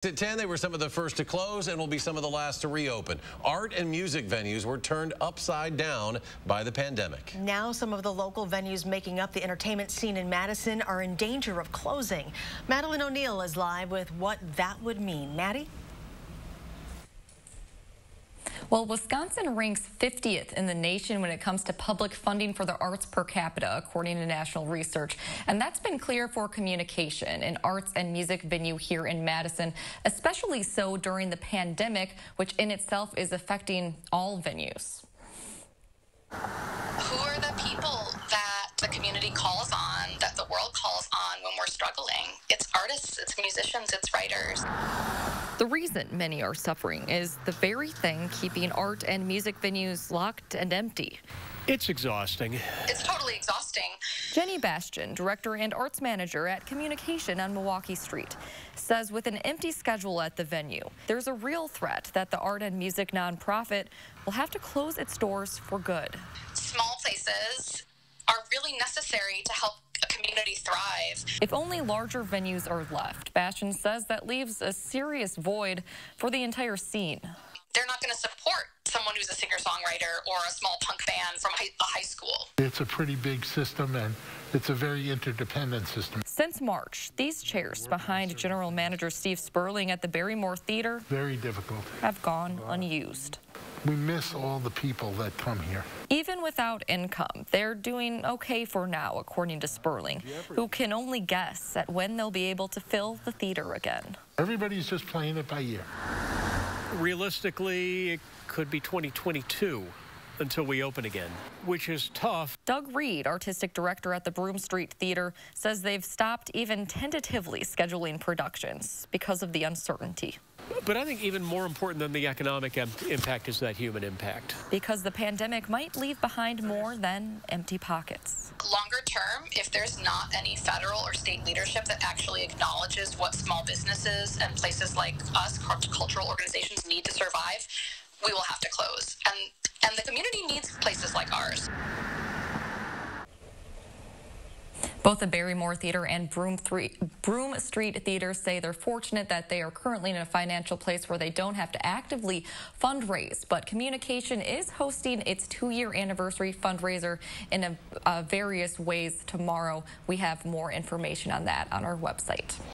At 10, they were some of the first to close and will be some of the last to reopen. Art and music venues were turned upside down by the pandemic. Now some of the local venues making up the entertainment scene in Madison are in danger of closing. Madeline O'Neill is live with what that would mean. Maddie? Well, Wisconsin ranks 50th in the nation when it comes to public funding for the arts per capita, according to national research. And that's been clear for communication, an arts and music venue here in Madison, especially so during the pandemic, which in itself is affecting all venues. Who are the people that the community calls on, that the world calls on when we're struggling? It's artists, it's musicians, it's writers. The reason many are suffering is the very thing keeping art and music venues locked and empty. It's exhausting. It's totally exhausting. Jenny Bastian, director and arts manager at Communication on Milwaukee Street, says with an empty schedule at the venue, there's a real threat that the art and music nonprofit will have to close its doors for good. Small places are really necessary to help a community thrive. If only larger venues are left, Bastian says that leaves a serious void for the entire scene. They're not going to support someone who's a singer-songwriter or a small punk band from a high school. It's a pretty big system, and it's a very interdependent system. Since March, these chairs behind General Manager Steve Sperling at the Barrymore Theater Very difficult. have gone unused. We miss all the people that come here. Even without income, they're doing okay for now, according to Sperling, who can only guess at when they'll be able to fill the theater again. Everybody's just playing it by ear. Realistically, it could be 2022 until we open again, which is tough. Doug Reed, artistic director at the Broome Street Theater, says they've stopped even tentatively scheduling productions because of the uncertainty. But I think even more important than the economic impact is that human impact. Because the pandemic might leave behind more than empty pockets. Longer term, if there's not any federal or state leadership that actually acknowledges what small businesses and places like us, cultural organizations, need to survive, we will have to close. And the community needs places like ours. Both the Barrymore Theater and Broome Street Theater say they're fortunate that they are currently in a financial place where they don't have to actively fundraise. But Communication is hosting its 2-year anniversary fundraiser in various ways tomorrow. We have more information on that on our website.